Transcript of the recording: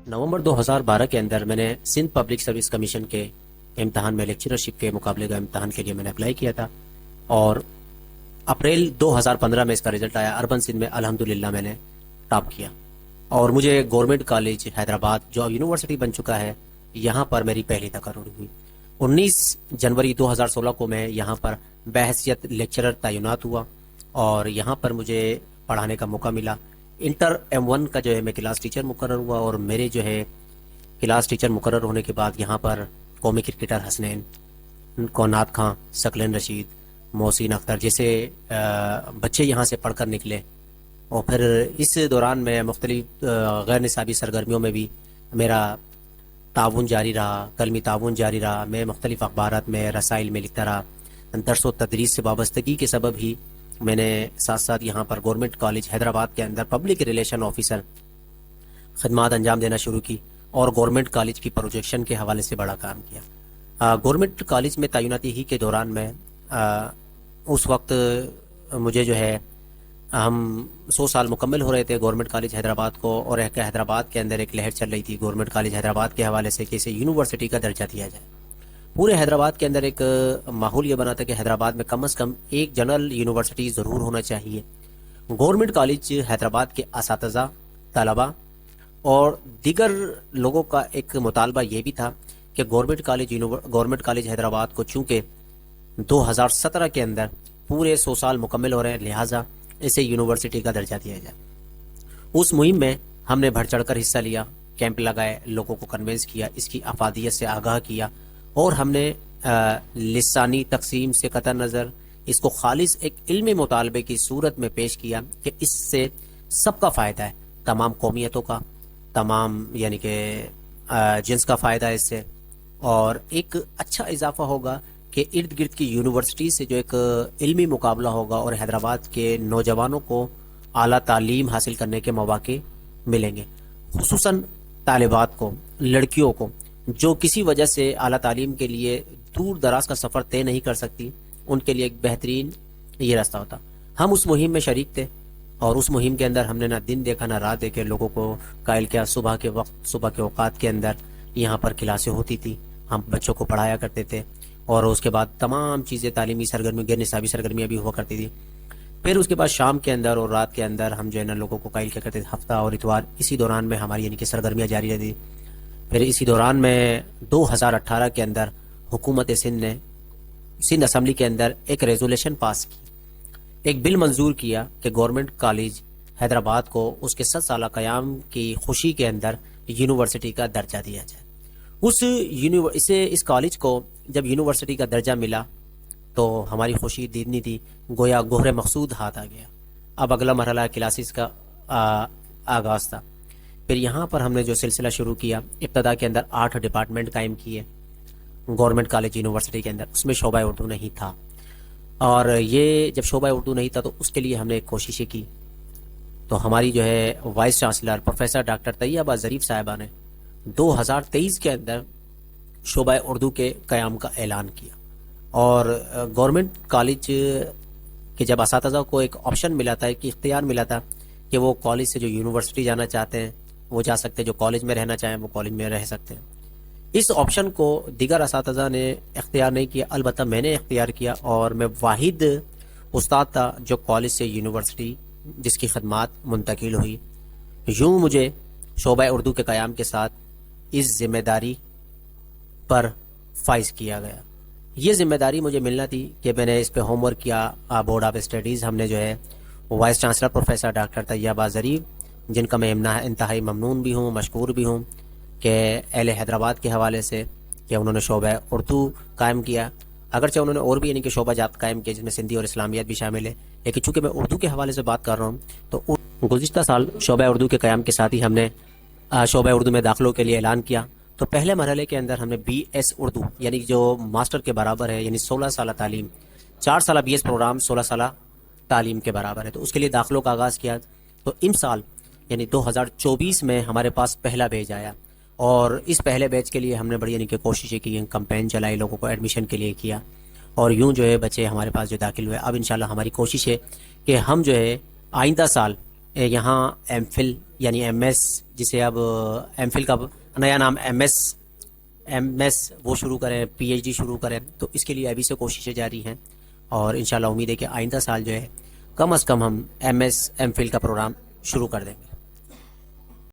نومبر 2012 کے اندر میں نے سندھ پبلک سروس کمیشن کے امتحان میں لیکچررشپ کے مقابلے کا امتحان کے لیے میں نے اپلائی کیا تھا، اور اپریل 2015 میں اس کا رزلٹ آیا۔ اربن سندھ میں الحمدللہ میں نے ٹاپ کیا، اور مجھے گورنمنٹ کالج حیدرآباد جو اب یونیورسٹی بن چکا ہے، یہاں پر میری پہلی تقرر ہوئی۔ 19 جنوری 2016 کو میں یہاں پر بحیثیت لیکچرر تعینات ہوا، اور یہاں پر مجھے پڑھانے کا موقع ملا۔ انٹر M1 کا جو ہے میں کلاس ٹیچر مقرر ہوا، اور میرے جو ہے کلاس ٹیچر مقرر ہونے کے بعد یہاں پر قومی کرکٹر حسنین، کونات خان، ثقلین رشید، محسن اختر جیسے بچے یہاں سے پڑھ کر نکلے، اور پھر اس دوران میں مختلف غیر نصابی سرگرمیوں میں بھی میرا تعاون جاری رہا، قلمی تعاون جاری رہا۔ میں مختلف اخبارات میں، رسائل میں لکھتا رہا۔ درس و تدریس سے وابستگی کے سبب ہی میں نے ساتھ ساتھ یہاں پر گورنمنٹ کالج حیدرآباد کے اندر پبلک ریلیشن آفیسر خدمات انجام دینا شروع کی، اور گورنمنٹ کالج کی پروجیکشن کے حوالے سے بڑا کام کیا۔ گورنمنٹ کالج میں تعیناتی ہی کے دوران میں اس وقت مجھے جو ہے ہم 100 سال مکمل ہو رہے تھے گورنمنٹ کالج حیدرآباد کو، اور ایک حیدرآباد کے اندر ایک لہر چل رہی تھی گورنمنٹ کالج حیدرآباد کے حوالے سے کہ اسے یونیورسٹی کا درجہ دیا جائے۔ پورے حیدرآباد کے اندر ایک ماحول یہ بنا تھا کہ حیدرآباد میں کم از کم ایک جنرل یونیورسٹی ضرور ہونا چاہیے۔ گورنمنٹ کالج حیدرآباد کے اساتذہ، طلباء اور دیگر لوگوں کا ایک مطالبہ یہ بھی تھا کہ گورنمنٹ کالج حیدرآباد کو چونکہ 2017 کے اندر پورے 100 سال مکمل ہو رہے ہیں، لہٰذا اسے یونیورسٹی کا درجہ دیا جائے۔ اس مہم میں ہم نے بڑھ چڑھ کر حصہ لیا، کیمپ لگائے، لوگوں کو کنونس کیا، اس کی افادیت سے آگاہ کیا، اور ہم نے لسانی تقسیم سے قطع نظر اس کو خالص ایک علمی مطالبے کی صورت میں پیش کیا کہ اس سے سب کا فائدہ ہے، تمام قومیتوں کا، تمام یعنی کہ جنس کا فائدہ ہے اس سے، اور ایک اچھا اضافہ ہوگا کہ ارد گرد کی یونیورسٹی سے جو ایک علمی مقابلہ ہوگا، اور حیدرآباد کے نوجوانوں کو اعلیٰ تعلیم حاصل کرنے کے مواقع ملیں گے، خصوصاً طالبات کو، لڑکیوں کو جو کسی وجہ سے اعلیٰ تعلیم کے لیے دور دراز کا سفر طے نہیں کر سکتی، ان کے لیے ایک بہترین یہ راستہ ہوتا۔ ہم اس مہم میں شریک تھے، اور اس مہم کے اندر ہم نے نہ دن دیکھا نہ رات دیکھے، لوگوں کو قائل کیا۔ صبح کے وقت، صبح کے اوقات کے اندر یہاں پر کلاسیں ہوتی تھی، ہم بچوں کو پڑھایا کرتے تھے، اور اس کے بعد تمام چیزیں تعلیمی سرگرمی، غیر نصابی سرگرمیاں بھی ہوا کرتی تھی۔ پھر اس کے بعد شام کے اندر اور رات کے اندر ہم جو ہے نا لوگوں کو قائل کیا کرتے تھے، ہفتہ اور اتوار، اسی دوران میں ہماری یعنی کہ سرگرمیاں جاری رہتی۔ پھر اسی دوران میں 2018 کے اندر حکومت سندھ نے سندھ اسمبلی کے اندر ایک ریزولیشن پاس کی، ایک بل منظور کیا کہ گورنمنٹ کالج حیدرآباد کو اس کے 100 سالہ قیام کی خوشی کے اندر یونیورسٹی کا درجہ دیا جائے۔ اس کالج کو جب یونیورسٹی کا درجہ ملا تو ہماری خوشی دیدنی تھی، گویا گوہر مقصود ہاتھ آ گیا۔ اب اگلا مرحلہ کلاسز کا آغاز تھا۔ پھر یہاں پر ہم نے جو سلسلہ شروع کیا، ابتدا کے اندر 8 ڈپارٹمنٹ قائم کیے گورنمنٹ کالج یونیورسٹی کے اندر، اس میں شعبہ اردو نہیں تھا، اور یہ جب شعبہ اردو نہیں تھا تو اس کے لیے ہم نے ایک کوششیں کی۔ تو ہماری جو ہے وائس چانسلر پروفیسر ڈاکٹر طیبہ ظریف صاحبہ نے 2023 کے اندر شعبہ اردو کے قیام کا اعلان کیا، اور گورنمنٹ کالج کے جب اساتذہ کو ایک آپشن ملا تھا، ایک اختیار ملا تھا کہ وہ کالج سے جو یونیورسٹی جانا چاہتے ہیں وہ جا سکتے ہیں، جو کالج میں رہنا چاہیں وہ کالج میں رہ سکتے ہیں۔ اس آپشن کو دیگر اساتذہ نے اختیار نہیں کیا، البتہ میں نے اختیار کیا، اور میں واحد استاد تھا جو کالج سے یونیورسٹی جس کی خدمات منتقل ہوئی۔ یوں مجھے شعبہ اردو کے قیام کے ساتھ اس ذمہ داری پر فائز کیا گیا۔ یہ ذمہ داری مجھے ملنا تھی کہ میں نے اس پہ ہوم ورک کیا۔ بورڈ آف اسٹڈیز ہم نے جو ہے وائس چانسلر پروفیسر ڈاکٹر طیبہ ظریف، جن کا میں انتہائی ممنون بھی ہوں، مشکور بھی ہوں کہ اہل حیدرآباد کے حوالے سے کہ انہوں نے شعبہ اردو قائم کیا، اگرچہ انہوں نے اور بھی یعنی کہ شعبہ جات قائم کیے جس میں سندھی اور اسلامیات بھی شامل ہے، لیکن چونکہ میں اردو کے حوالے سے بات کر رہا ہوں تو گزشتہ سال شعبہ اردو کے قیام کے ساتھ ہی ہم نے شعبہ اردو میں داخلوں کے لیے اعلان کیا۔ تو پہلے مرحلے کے اندر ہم نے BS اردو یعنی جو ماسٹر کے برابر ہے، یعنی 16 سالہ تعلیم، 4 سالہ BS پروگرام 16 سالہ تعلیم کے برابر ہے، تو اس کے لیے داخلوں کا آغاز کیا۔ تو ان سال یعنی 2024 میں ہمارے پاس پہلا بیچ آیا، اور اس پہلے بیچ کے لیے ہم نے بڑی یعنی کہ کوششیں کی، کمپین چلائی، لوگوں کو ایڈمیشن کے لیے کیا، اور یوں جو ہے بچے ہمارے پاس جو داخل ہوئے۔ اب انشاءاللہ ہماری کوشش ہے کہ ہم جو ہے آئندہ سال یہاں ایم فل یعنی ایم ایس، جسے اب ایم فل کا نیا نام ایم ایس وہ شروع کریں، پی ایچ ڈی شروع کریں، تو اس کے لیے ابھی سے کوششیں جاری ہیں، اور انشاءاللہ امید ہے کہ آئندہ سال جو ہے کم از کم ہم ایم ایس ایم فل کا پروگرام شروع کر دیں گے.